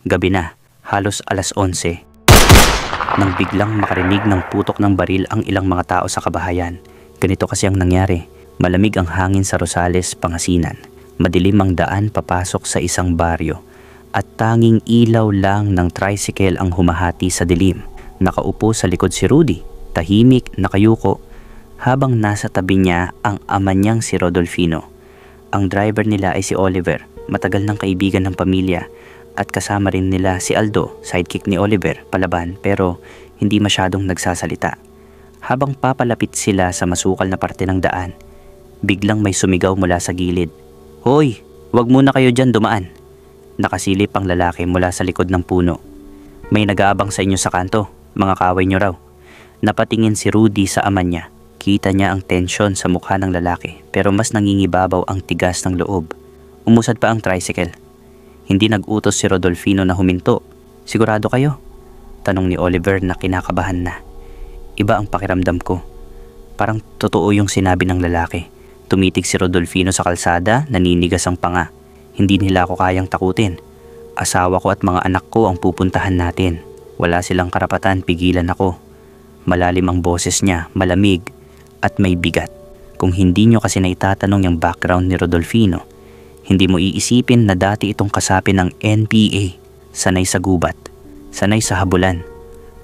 Gabi na, halos alas 11, nang biglang makarinig ng putok ng baril ang ilang mga tao sa kabahayan. Ganito kasi ang nangyari. Malamig ang hangin sa Rosales, Pangasinan. Madilim ang daan papasok sa isang baryo. At tanging ilaw lang ng tricycle ang humahati sa dilim. Nakaupo sa likod si Rudy, tahimik, nakayuko, habang nasa tabi niya ang ama niyang si Rodolfino. Ang driver nila ay si Oliver, matagal ng kaibigan ng pamilya, at kasama rin nila si Aldo, sidekick ni Oliver, palaban pero hindi masyadong nagsasalita. Habang papalapit sila sa masukal na parte ng daan, biglang may sumigaw mula sa gilid. "Hoy, wag muna kayo dyan dumaan." Nakasilip ang lalaki mula sa likod ng puno. "May nag-aabang sa inyo sa kanto, mga kaway nyo raw." Napatingin si Rudy sa ama niya. Kita niya ang tensyon sa mukha ng lalaki pero mas nangingibabaw ang tigas ng loob. Umusad pa ang tricycle. Hindi nag-utos si Rodolfino na huminto. "Sigurado kayo?" tanong ni Oliver na kinakabahan na. "Iba ang pakiramdam ko." Parang totoo yung sinabi ng lalaki. Tumitig si Rodolfino sa kalsada, naninigas ang panga. "Hindi nila ako kayang takutin. Asawa ko at mga anak ko ang pupuntahan natin. Wala silang karapatan pigilan ako." Malalim ang boses niya, malamig at may bigat. Kung hindi nyo kasi naitatanong yung background ni Rodolfino, hindi mo iisipin na dati itong kasapi ng NPA. Sanay sa gubat, sanay sa habulan,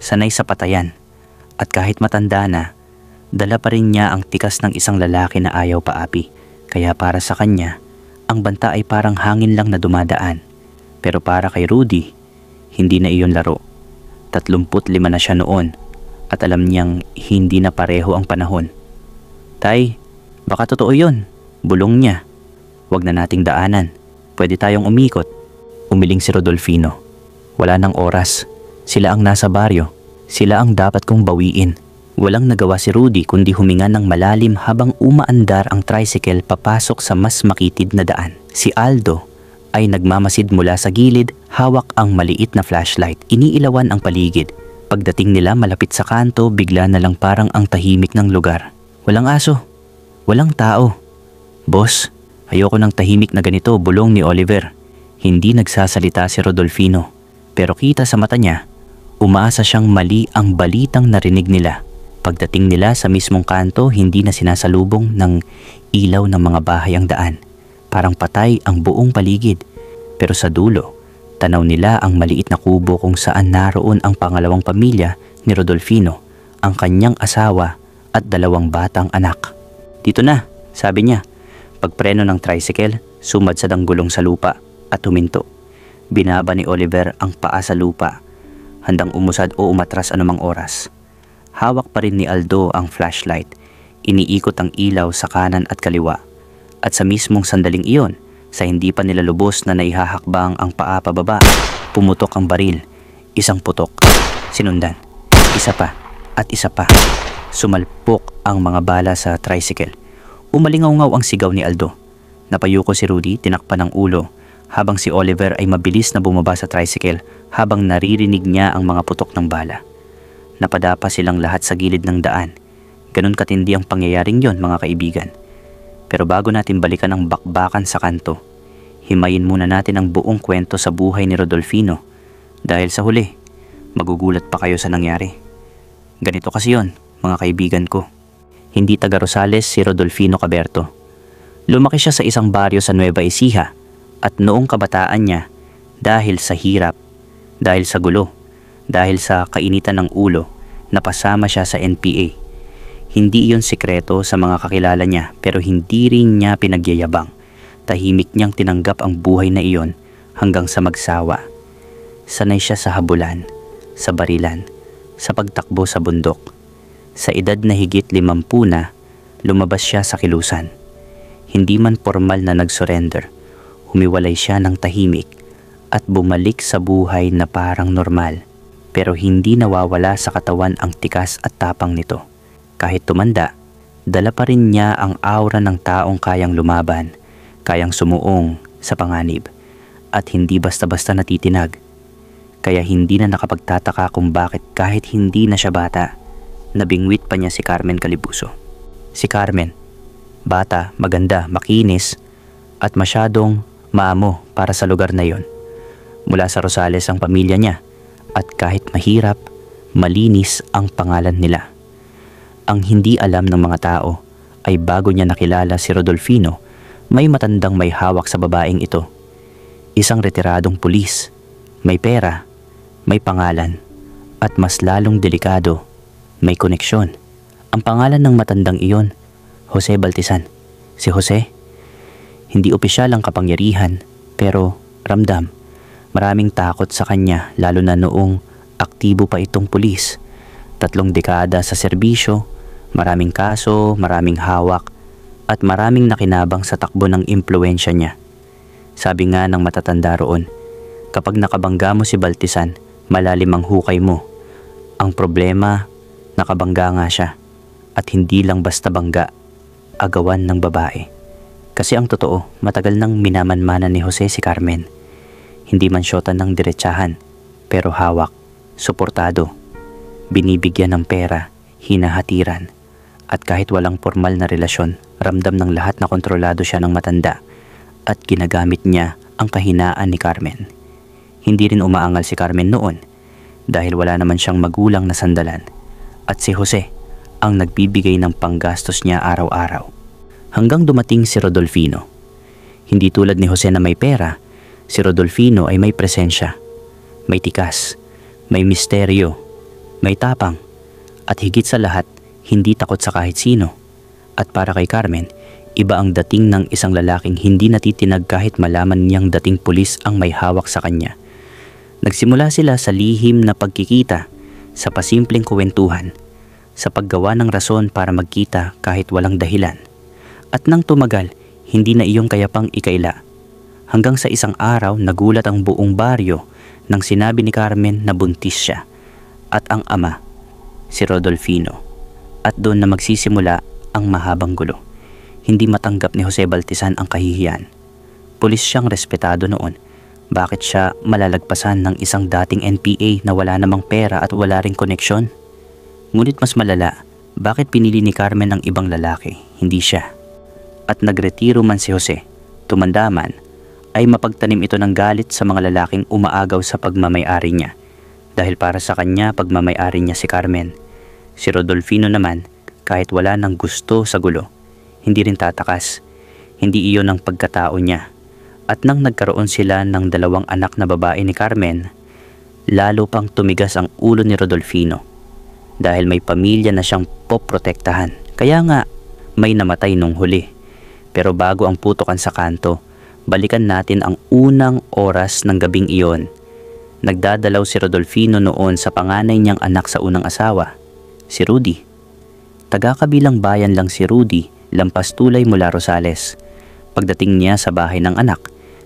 sanay sa patayan. At kahit matanda na, dala pa rin niya ang tikas ng isang lalaki na ayaw paapi. Kaya para sa kanya, ang banta ay parang hangin lang na dumadaan. Pero para kay Rudy, hindi na iyon laro. 35 na siya noon at alam niyang hindi na pareho ang panahon. "Tay, baka totoo yun," bulong niya. "Wag na nating daanan. Pwede tayong umikot." Umiling si Rodolfino. Wala nang oras. Sila ang nasa baryo. Sila ang dapat kong bawiin. Walang nagawa si Rudy kundi huminga ng malalim habang umaandar ang tricycle papasok sa mas makitid na daan. Si Aldo ay nagmamasid mula sa gilid, hawak ang maliit na flashlight. Iniilawan ang paligid. Pagdating nila malapit sa kanto, bigla na lang parang ang tahimik ng lugar. Walang aso. Walang tao. "Boss, ayoko ng tahimik na ganito," bulong ni Oliver. Hindi nagsasalita si Rodolfino, pero kita sa mata niya, umaasa siyang mali ang balitang narinig nila. Pagdating nila sa mismong kanto, hindi na sinasalubong ng ilaw ng mga bahay ang daan. Parang patay ang buong paligid. Pero sa dulo, tanaw nila ang maliit na kubo kung saan naroon ang pangalawang pamilya ni Rodolfino, ang kanyang asawa at 2 batang anak. "Dito na," sabi niya. Pagpreno ng tricycle, sumadsad ang gulong sa lupa at huminto. Binaba ni Oliver ang paa sa lupa, handang umusad o umatras anumang oras. Hawak pa rin ni Aldo ang flashlight. Iniikot ang ilaw sa kanan at kaliwa. At sa mismong sandaling iyon, sa hindi pa nila lubos na naihahakbang ang paa pababa, pumutok ang baril. Isang putok, sinundan, isa pa at isa pa. Sumalpok ang mga bala sa tricycle. Umalingaw-ngaw ang sigaw ni Aldo. Napayuko si Rudy, tinakpan ng ulo, habang si Oliver ay mabilis na bumaba sa tricycle habang naririnig niya ang mga putok ng bala. Napadapa silang lahat sa gilid ng daan. Ganun katindi ang pangyayaring yon, mga kaibigan. Pero bago natin balikan ang bakbakan sa kanto, himayin muna natin ang buong kwento sa buhay ni Rodolfino. Dahil sa huli, magugulat pa kayo sa nangyari. Ganito kasi yon, mga kaibigan ko. Hindi taga Rosales si Rodolfino Caberto. Lumaki siya sa isang baryo sa Nueva Ecija at noong kabataan niya, dahil sa hirap, dahil sa gulo, dahil sa kainitan ng ulo, napasama siya sa NPA. Hindi iyon sikreto sa mga kakilala niya pero hindi rin niya pinagyayabang. Tahimik niyang tinanggap ang buhay na iyon hanggang sa magsawa. Sanay siya sa habulan, sa barilan, sa pagtakbo sa bundok. Sa edad na higit 50 na, lumabas siya sa kilusan. Hindi man formal na nag-surrender, humiwalay siya ng tahimik at bumalik sa buhay na parang normal. Pero hindi nawawala sa katawan ang tikas at tapang nito. Kahit tumanda, dala pa rin niya ang aura ng taong kayang lumaban, kayang sumuong sa panganib, at hindi basta-basta natitinag. Kaya hindi na nakapagtataka kung bakit kahit hindi na siya bata, nabingwit pa niya si Carmen Calibuso. Si Carmen, bata, maganda, makinis, at masyadong maamo para sa lugar na yon. Mula sa Rosales ang pamilya niya at kahit mahirap, malinis ang pangalan nila. Ang hindi alam ng mga tao ay bago niya nakilala si Rodolfino, may matandang may hawak sa babaeng ito. Isang retiradong pulis, may pera, may pangalan, at mas lalong delikado, may koneksyon. Ang pangalan ng matandang iyon, Jose Baltisan. Si Jose, hindi opisyal ang kapangyarihan, pero ramdam. Maraming takot sa kanya lalo na noong aktibo pa itong pulis. 3 dekada sa serbisyo, maraming kaso, maraming hawak, at maraming nakinabang sa takbo ng impluwensya niya. Sabi nga ng matatanda roon, kapag nakabangga mo si Baltisan, malalim ang hukay mo. Ang problema, nakabangga nga siya, at hindi lang basta bangga, agawan ng babae. Kasi ang totoo, matagal nang minamanmanan ni Jose si Carmen. Hindi man syota ng diretsahan, pero hawak, suportado, binibigyan ng pera, hinahatiran, at kahit walang formal na relasyon, ramdam ng lahat na kontrolado siya ng matanda at ginagamit niya ang kahinaan ni Carmen. Hindi rin umaangal si Carmen noon dahil wala naman siyang magulang na sandalan at si Jose ang nagbibigay ng panggastos niya araw-araw. Hanggang dumating si Rodolfino. Hindi tulad ni Jose na may pera, si Rodolfino ay may presensya, may tikas, may misteryo, may tapang, at higit sa lahat, hindi takot sa kahit sino. At para kay Carmen, iba ang dating ng isang lalaking hindi natitinag kahit malaman niyang dating pulis ang may hawak sa kanya. Nagsimula sila sa lihim na pagkikita, sa pasimpleng kwentuhan, sa paggawa ng rason para magkita kahit walang dahilan. At nang tumagal, hindi na iyong kayapang ikaila. Hanggang sa isang araw, nagulat ang buong baryo nang sinabi ni Carmen na buntis siya at ang ama, si Rodolfino. At doon na magsisimula ang mahabang gulo. Hindi matanggap ni Jose Baltisan ang kahihiyan. Pulis siyang respetado noon. Bakit siya malalagpasan ng isang dating NPA na wala namang pera at wala ring koneksyon? Ngunit mas malala, bakit pinili ni Carmen ng ibang lalaki, hindi siya? At nagretiro man si Jose, tumanda man, ay mapagtanim ito ng galit sa mga lalaking umaagaw sa pagmamay-ari niya. Dahil para sa kanya, pagmamay-ari niya si Carmen. Si Rodolfino naman, kahit wala nang gusto sa gulo, hindi rin tatakas. Hindi iyon ang pagkatao niya. At nang nagkaroon sila ng 2 anak na babae ni Carmen, lalo pang tumigas ang ulo ni Rodolfino. Dahil may pamilya na siyang poprotektahan. Kaya nga, may namatay nung huli. Pero bago ang putukan sa kanto, balikan natin ang unang oras ng gabing iyon. Nagdadalaw si Rodolfino noon sa panganay niyang anak sa unang asawa, si Rudy. Taga-kabilang bayan lang si Rudy, lampas tulay mula Rosales. Pagdating niya sa bahay ng anak,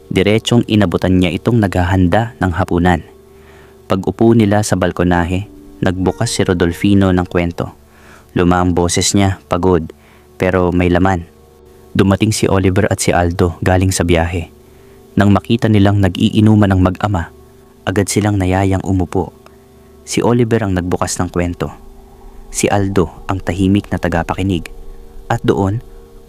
diretsong inabutan niya itong naghahanda ng hapunan. Pag-upo nila sa balkonahe, nagbukas si Rodolfino ng kwento. Luma ang boses niya, pagod, pero may laman. Dumating si Oliver at si Aldo galing sa biyahe. Nang makita nilang nag-iinuman ng mag-ama, agad silang nayayang umupo. Si Oliver ang nagbukas ng kwento. Si Aldo ang tahimik na tagapakinig. At doon,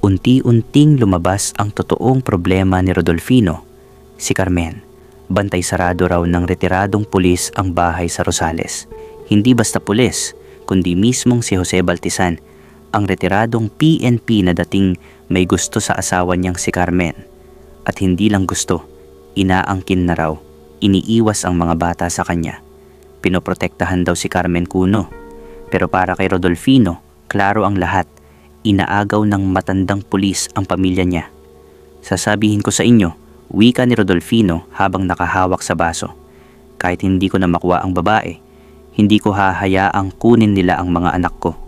unti-unting lumabas ang totoong problema ni Rodolfino, si Carmen. Bantay sarado raw ng retiradong pulis ang bahay sa Rosales. Hindi basta pulis, kundi mismong si Jose Baltisan, ang retiradong PNP na dating may gusto sa asawa niyang si Carmen. At hindi lang gusto, inaangkin na raw, iniiwas ang mga bata sa kanya. Pinoprotektahan daw si Carmen kuno. Pero para kay Rodolfino, klaro ang lahat. Inaagaw ng matandang pulis ang pamilya niya. Sasabihin ko sa inyo, wika ni Rodolfino habang nakahawak sa baso. Kahit hindi ko na makuha ang babae, hindi ko hahayaang kunin nila ang mga anak ko.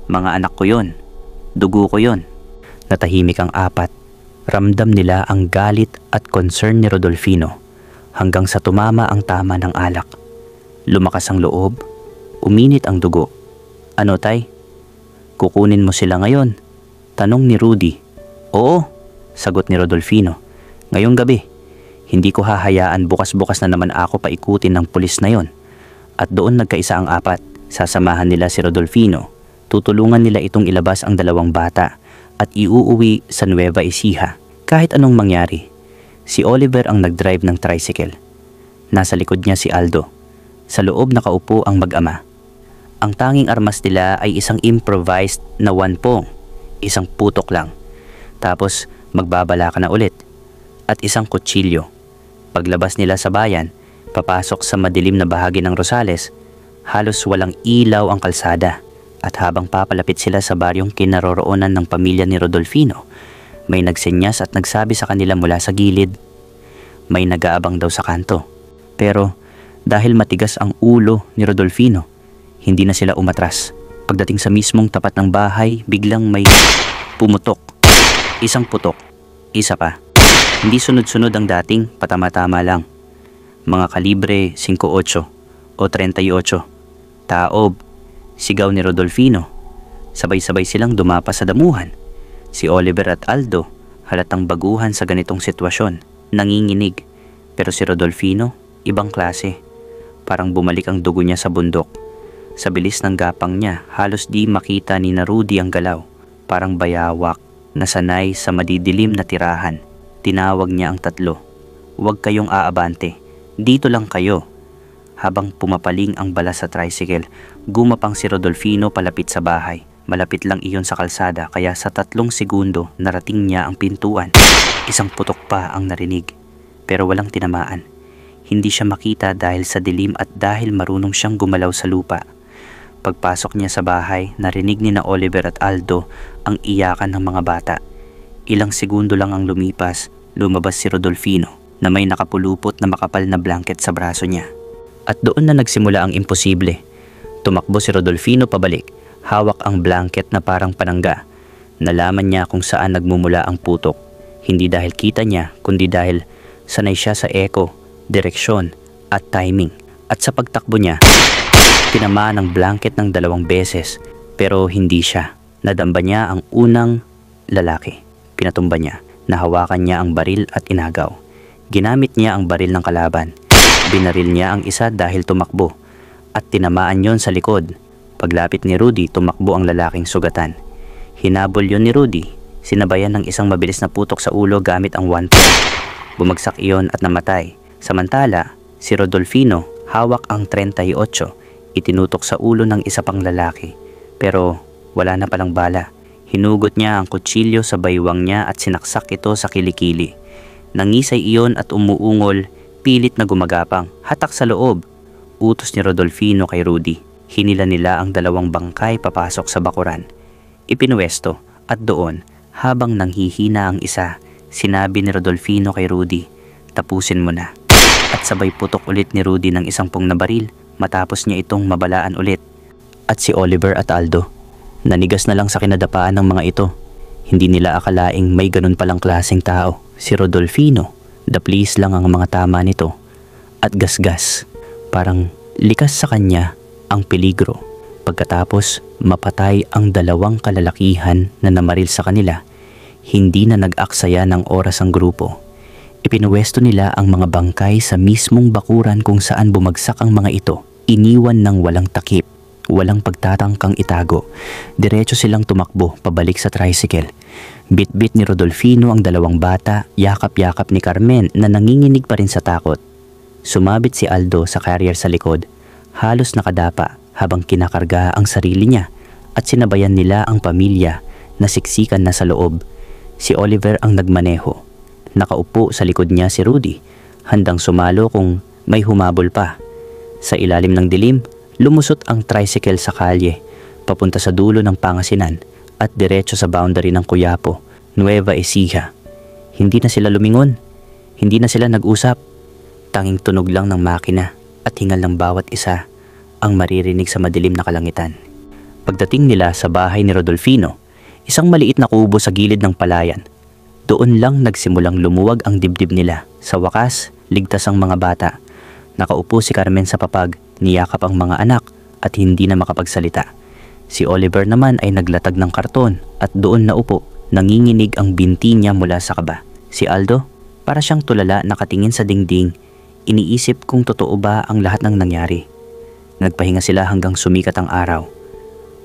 Mga anak ko yon, dugo ko yon. Natahimik ang apat. Ramdam nila ang galit at concern ni Rodolfino hanggang sa tumama ang tama ng alak. Lumakas ang loob, uminit ang dugo. Ano tay? Kukunin mo sila ngayon? Tanong ni Rudy. Oo, sagot ni Rodolfino. Ngayong gabi, hindi ko hahayaan bukas-bukas na naman ako paikutin ng pulis na yon. At doon nagkaisa ang apat. Sasamahan nila si Rodolfino. Tutulungan nila itong ilabas ang 2 bata at iuuwi sa Nueva Ecija. Kahit anong mangyari, si Oliver ang nag-drive ng tricycle. Nasa likod niya si Aldo. Sa loob nakaupo ang mag-ama. Ang tanging armas nila ay isang improvised na wanpong, isang putok lang. Tapos magbabala ka na ulit. At isang kutsilyo. Paglabas nila sa bayan, papasok sa madilim na bahagi ng Rosales, halos walang ilaw ang kalsada. At habang papalapit sila sa baryong kinaroroonan ng pamilya ni Rodolfino, may nagsenyas at nagsabi sa kanila mula sa gilid. May nag-aabang daw sa kanto. Pero dahil matigas ang ulo ni Rodolfino, hindi na sila umatras. Pagdating sa mismong tapat ng bahay, biglang may pumutok. Isang putok. Isa pa. Hindi sunod-sunod ang dating, patama-tama lang. Mga kalibre 5.8 o 38. Taob. Sigaw ni Rodolfino. Sabay-sabay silang dumapa sa damuhan. Si Oliver at Aldo halatang baguhan sa ganitong sitwasyon. Nanginginig. Pero si Rodolfino, ibang klase. Parang bumalik ang dugo niya sa bundok. Sa bilis ng gapang niya, halos di makita ni Rudy ang galaw. Parang bayawak na sanay sa madidilim na tirahan. Tinawag niya ang tatlo. Huwag kayong aabante. Dito lang kayo. Habang pumapaling ang bala sa tricycle, gumapang si Rodolfino palapit sa bahay. Malapit lang iyon sa kalsada kaya sa 3 segundo narating niya ang pintuan. Isang putok pa ang narinig. Pero walang tinamaan. Hindi siya makita dahil sa dilim at dahil marunong siyang gumalaw sa lupa. Pagpasok niya sa bahay, narinig ni na Oliver at Aldo ang iyakan ng mga bata. Ilang segundo lang ang lumipas, lumabas si Rodolfino na may nakapulupot na makapal na blanket sa braso niya. At doon na nagsimula ang imposible. Tumakbo si Rodolfino pabalik, hawak ang blanket na parang panangga. Nalaman niya kung saan nagmumula ang putok. Hindi dahil kita niya, kundi dahil sanay siya sa echo, direksyon at timing. At sa pagtakbo niya, tinamaan ang blanket ng 2 beses pero hindi siya. Nadamba niya ang unang lalaki. Pinatumba niya. Nahawakan niya ang baril at inagaw. Ginamit niya ang baril ng kalaban. Binaril niya ang isa dahil tumakbo at tinamaan yon sa likod. Paglapit ni Rudy, tumakbo ang lalaking sugatan. Hinabol yon ni Rudy. Sinabayan ng isang mabilis na putok sa ulo gamit ang wanpong. Bumagsak iyon at namatay. Samantala, si Rodolfino hawak ang 38. Itinutok sa ulo ng isa pang lalaki. Pero wala na palang bala. Hinugot niya ang kutsilyo sa baywang niya at sinaksak ito sa kilikili. Nangisay iyon at umuungol, pilit na gumagapang, hatak sa loob. Utos ni Rodolfino kay Rudy. Hinila nila ang 2 bangkay papasok sa bakuran. Ipinuwesto at doon, habang nanghihina ang isa, sinabi ni Rodolfino kay Rudy, tapusin mo na. At sabay putok ulit ni Rudy ng 10 na baril matapos niya itong mabalaan ulit. At si Oliver at Aldo, nanigas na lang sa kinadapaan ng mga ito. Hindi nila akalaing may ganun palang klaseng tao. Si Rodolfino, daplis lang ang mga tama nito. At gasgas, parang likas sa kanya ang peligro. Pagkatapos mapatay ang 2 kalalakihan na namaril sa kanila, hindi na nag-aksaya ng oras ang grupo. Ipinuwesto nila ang mga bangkay sa mismong bakuran kung saan bumagsak ang mga ito. Iniwan ng walang takip, walang pagtatangkang itago. Diretso silang tumakbo pabalik sa tricycle. Bit-bit ni Rodolfino ang 2 bata, yakap-yakap ni Carmen na nanginginig pa rin sa takot. Sumabit si Aldo sa carrier sa likod, halos nakadapa habang kinakarga ang sarili niya at sinabayan nila ang pamilya na siksikan na sa loob. Si Oliver ang nagmaneho. Nakaupo sa likod niya si Rudy, handang sumalo kung may humabol pa. Sa ilalim ng dilim, lumusot ang tricycle sa kalye, papunta sa dulo ng Pangasinan at diretso sa boundary ng Coyapo, Nueva Ecija. Hindi na sila lumingon, hindi na sila nag-usap. Tanging tunog lang ng makina at hingal ng bawat isa ang maririnig sa madilim na kalangitan. Pagdating nila sa bahay ni Rodolfino, isang maliit na kubo sa gilid ng palayan. Doon lang nagsimulang lumuwag ang dibdib nila. Sa wakas, ligtas ang mga bata. Nakaupo si Carmen sa papag, niyakap ang mga anak at hindi na makapagsalita. Si Oliver naman ay naglatag ng karton at doon naupo, nanginginig ang binti niya mula sa kaba. Si Aldo, para siyang tulala nakatingin sa dingding, iniisip kung totoo ba ang lahat ng nangyari. Nagpahinga sila hanggang sumikat ang araw.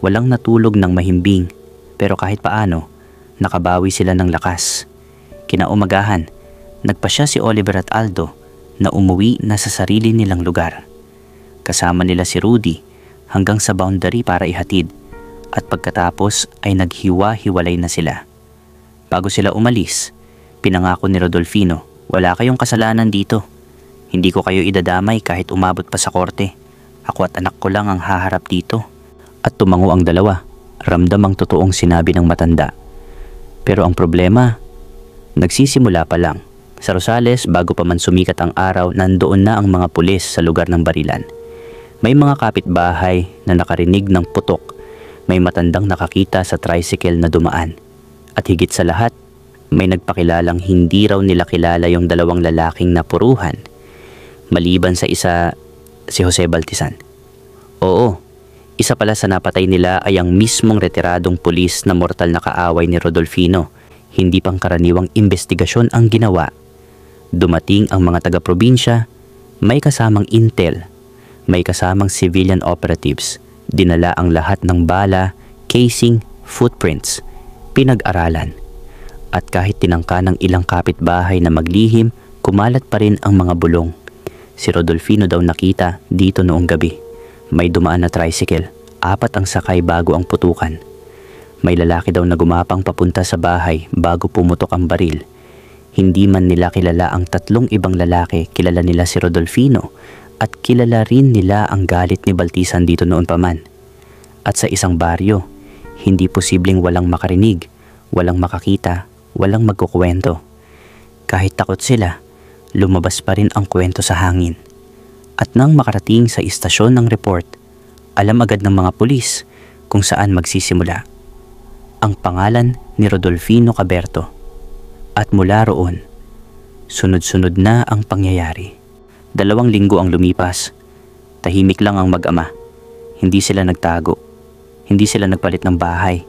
Walang natulog ng mahimbing, pero kahit paano, nakabawi sila ng lakas. Kinaumagahan, nagpasya si Oliver at Aldo na umuwi na sa sarili nilang lugar. Kasama nila si Rudy hanggang sa boundary para ihatid at pagkatapos ay naghiwa-hiwalay na sila. Bago sila umalis, pinangako ni Rodolfino, "Wala kayong kasalanan dito. Hindi ko kayo idadamay kahit umabot pa sa korte. Ako at anak ko lang ang haharap dito." At tumango ang dalawa. Ramdam ang totoong sinabi ng matanda. Pero ang problema, nagsisimula pa lang. Sa Rosales, bago pa man sumikat ang araw, nandoon na ang mga pulis sa lugar ng barilan. May mga kapitbahay na nakarinig ng putok. May matandang nakakita sa tricycle na dumaan. At higit sa lahat, may nagpakilalang hindi raw nila kilala yung dalawang lalaking napuruhan. Maliban sa isa, si Jose Baltisan. Oo, isa pala sa napatay nila ay ang mismong retiradong pulis na mortal na kaaway ni Rodolfino. Hindi pangkaraniwang investigasyon ang ginawa. Dumating ang mga taga-probinsya, may kasamang intel, may kasamang civilian operatives. Dinala ang lahat ng bala, casing, footprints, pinag-aralan. At kahit tinangka ng ilang kapitbahay na maglihim, kumalat pa rin ang mga bulong. Si Rodolfino daw nakita dito noong gabi. May dumaan na tricycle, 4 ang sakay bago ang putukan. May lalaki daw na gumapang papunta sa bahay bago pumutok ang baril. Hindi man nila kilala ang 3 ibang lalaki, kilala nila si Rodolfino at kilala rin nila ang galit ni Baltisan dito noon pa man. At sa isang baryo, hindi posibleng walang makarinig, walang makakita, walang magkukwento. Kahit takot sila, lumabas pa rin ang kwento sa hangin. At nang makarating sa istasyon ng report, alam agad ng mga pulis kung saan magsisimula. Ang pangalan ni Rodolfino Caberto. At mula roon, sunod-sunod na ang pangyayari. 2 linggo ang lumipas. Tahimik lang ang mag-ama. Hindi sila nagtago. Hindi sila nagpalit ng bahay.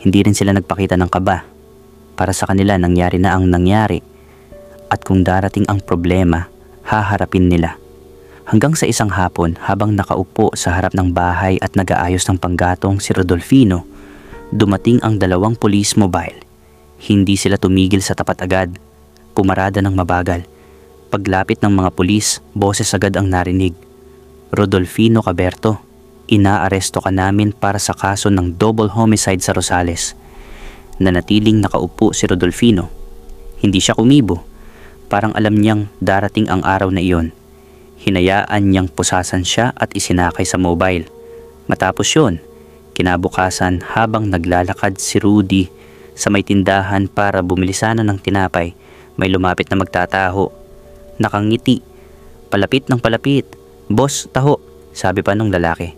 Hindi rin sila nagpakita ng kaba. Para sa kanila, nangyari na ang nangyari. At kung darating ang problema, haharapin nila. Hanggang sa isang hapon, habang nakaupo sa harap ng bahay at nag-aayos ng panggatong si Rodolfino, dumating ang 2 police mobile. Hindi sila tumigil sa tapat agad. Pumarada ng mabagal. Paglapit ng mga pulis, boses agad ang narinig. "Rodolfino Caberto, inaaresto ka namin para sa kaso ng double homicide sa Rosales." Nanatiling nakaupo si Rodolfino. Hindi siya kumibo. Parang alam niyang darating ang araw na iyon. Hinayaan niyang pusasan siya at isinakay sa mobile. Matapos yun, kinabukasan habang naglalakad si Rudy sa may tindahan para bumili sana ng tinapay, may lumapit na magtataho. Nakangiti. Palapit ng palapit. "Boss, taho," sabi pa nung lalaki.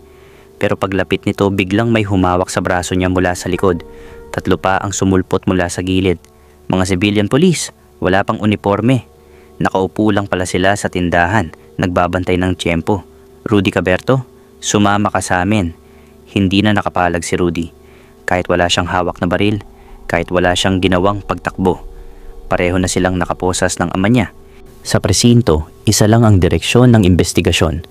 Pero paglapit nito, biglang may humawak sa braso niya mula sa likod. 3 pa ang sumulpot mula sa gilid. Mga civilian police, wala pang uniforme. Nakaupo lang pala sila sa tindahan, nagbabantay ng tiyempo. "Rudy Caberto, sumama ka sa amin." Hindi na nakapalag si Rudy. Kahit wala siyang hawak na baril, kahit wala siyang ginawang pagtakbo. Pareho na silang nakaposas ng ama niya. Sa presinto, isa lang ang direksyon ng investigasyon.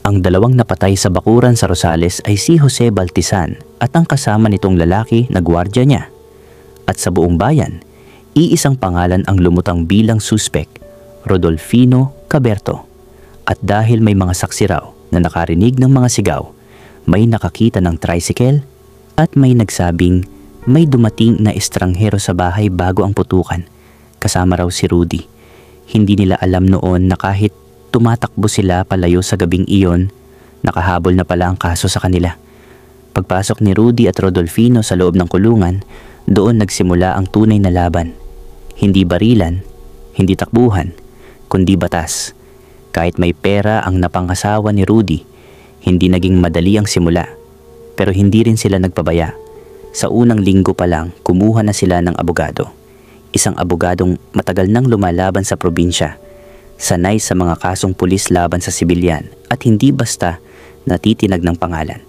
Ang 2 napatay sa bakuran sa Rosales ay si Jose Baltisan at ang kasama nitong lalaki na gwardiya niya. At sa buong bayan, iisang pangalan ang lumutang bilang suspek, Rodolfino Caberto. At dahil may mga saksi raw na nakarinig ng mga sigaw, may nakakita ng tricycle at may nagsabing may dumating na estranghero sa bahay bago ang putukan. Kasama raw si Rudy. Hindi nila alam noon na kahit tumatakbo sila palayo sa gabing iyon, nakahabol na pala ang kaso sa kanila. Pagpasok ni Rudy at Rodolfino sa loob ng kulungan, doon nagsimula ang tunay na laban. Hindi barilan, hindi takbuhan, kundi batas. Kahit may pera ang napangasawa ni Rudy, hindi naging madali ang simula. Pero hindi rin sila nagpabaya. Sa unang linggo pa lang, kumuha na sila ng abogado. Isang abogadong matagal nang lumalaban sa probinsya. Sanay sa mga kasong pulis laban sa sibilyan at hindi basta natitinag ng pangalan.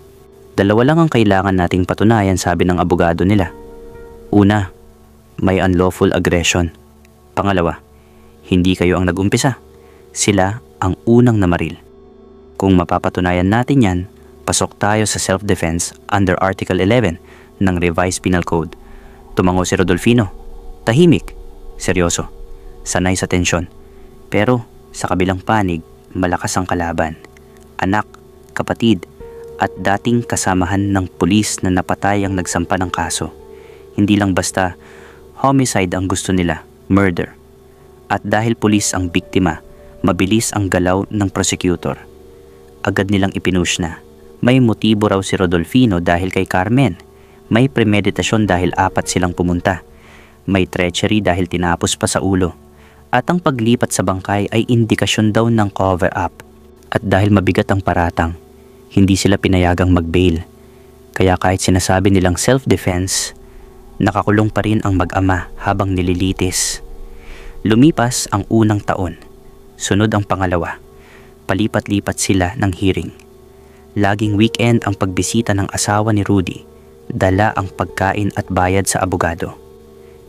2 lang ang kailangan nating patunayan, sabi ng abogado nila. Una, may unlawful aggression. Pangalawa, hindi kayo ang nag-umpisa. Sila ang unang namaril. Kung mapapatunayan natin yan, pasok tayo sa self-defense under Article 11 ng Revised Penal Code. Tumango si Rodolfino. Tahimik, seryoso, sanay sa tensyon. Pero Sa kabilang panig, malakas ang kalaban. Anak, kapatid, at dating kasamahan ng pulis na napatay ang nagsampa ng kaso. Hindi lang basta homicide ang gusto nila, murder. At dahil pulis ang biktima, mabilis ang galaw ng prosecutor. Agad nilang ipinush na. May motibo raw si Rodolfino dahil kay Carmen. May premeditasyon dahil 4 silang pumunta. May treachery dahil tinapos pa sa ulo. At ang paglipat sa bangkay ay indikasyon daw ng cover-up. At dahil mabigat ang paratang, hindi sila pinayagang mag-bail. Kaya kahit sinasabi nilang self-defense, nakakulong pa rin ang mag-ama habang nililitis. Lumipas ang unang taon. Sunod ang pangalawa. Palipat-lipat sila ng hearing. Laging weekend ang pagbisita ng asawa ni Rudy. Dala ang pagkain at bayad sa abogado.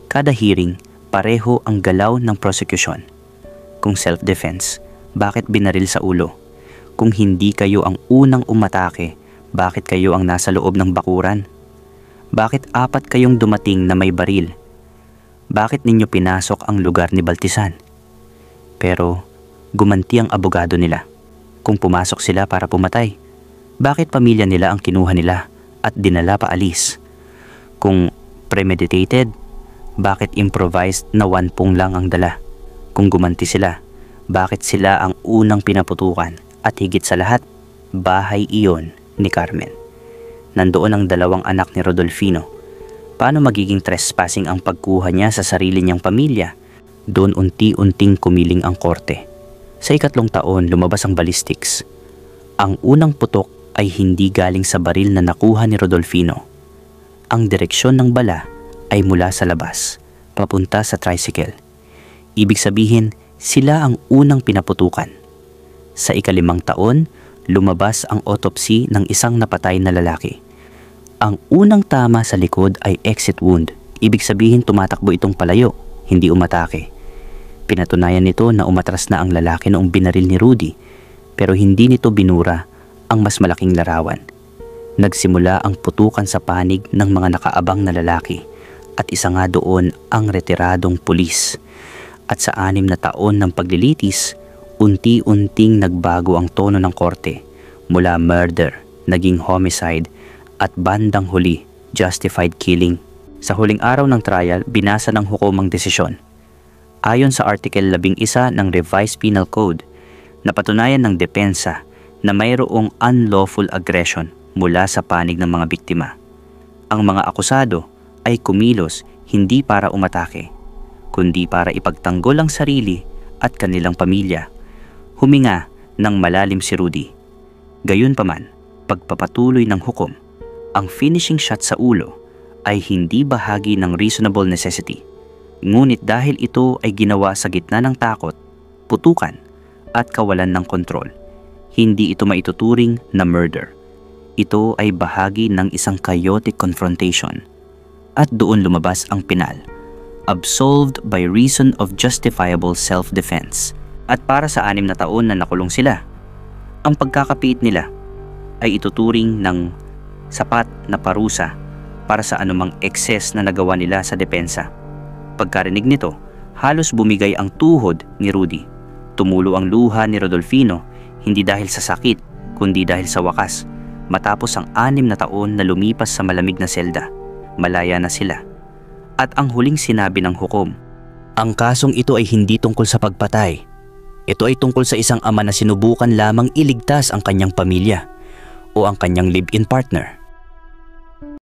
Kada hearing, pareho ang galaw ng prosecution. Kung self-defense, bakit binaril sa ulo? Kung hindi kayo ang unang umatake, bakit kayo ang nasa loob ng bakuran? Bakit 4 kayong dumating na may baril? Bakit ninyo pinasok ang lugar ni Baltisan? Pero gumanti ang abogado nila. Kung pumasok sila para pumatay, bakit pamilya nila ang kinuha nila at dinala paalis? Kung premeditated, bakit improvised na 1 lang ang dala? Kung gumanti sila, bakit sila ang unang pinaputukan? At higit sa lahat, bahay iyon ni Carmen. Nandoon ang 2 anak ni Rodolfino. Paano magiging trespassing ang pagkuha niya sa sarili niyang pamilya? Doon unti-unting kumiling ang korte. Sa 3 taon, lumabas ang ballistics. Ang unang putok ay hindi galing sa baril na nakuha ni Rodolfino. Ang direksyon ng bala ay mula sa labas, papunta sa tricycle. Ibig sabihin, sila ang unang pinaputukan. Sa 5 taon, lumabas ang autopsy ng isang napatay na lalaki. Ang unang tama sa likod ay exit wound. Ibig sabihin tumatakbo itong palayo, hindi umatake. Pinatunayan nito na umatras na ang lalaki noong binaril ni Rudy, pero hindi nito binura ang mas malaking larawan. Nagsimula ang putukan sa panig ng mga nakaabang na lalaki at isa nga doon ang retiradong pulis. At sa 6 na taon ng paglilitis, unti-unting nagbago ang tono ng korte mula murder, naging homicide at bandang huli, justified killing. Sa huling araw ng trial, binasa ng hukumang desisyon. Ayon sa Article 11 ng Revised Penal Code, napatunayan ng depensa na mayroong unlawful aggression mula sa panig ng mga biktima. Ang mga akusado ay kumilos hindi para umatake, kundi para ipagtanggol ang sarili at kanilang pamilya. Huminga ng malalim si Rudy. Gayunpaman, pagpapatuloy ng hukom, ang finishing shot sa ulo ay hindi bahagi ng reasonable necessity. Ngunit dahil ito ay ginawa sa gitna ng takot, putukan, at kawalan ng kontrol, hindi ito maituturing na murder. Ito ay bahagi ng isang chaotic confrontation. At doon lumabas ang penal, absolved by reason of justifiable self-defense. At para sa 6 na taon na nakulong sila, ang pagkakapiit nila ay ituturing ng sapat na parusa para sa anumang ekses na nagawa nila sa depensa. Pagkarinig nito, halos bumigay ang tuhod ni Rudy. Tumulo ang luha ni Rodolfino, hindi dahil sa sakit, kundi dahil sa wakas. Matapos ang 6 na taon na lumipas sa malamig na selda, malaya na sila. At ang huling sinabi ng hukom, ang kasong ito ay hindi tungkol sa pagpatay. Ito ay tungkol sa isang ama na sinubukan lamang iligtas ang kanyang pamilya o ang kanyang live-in partner.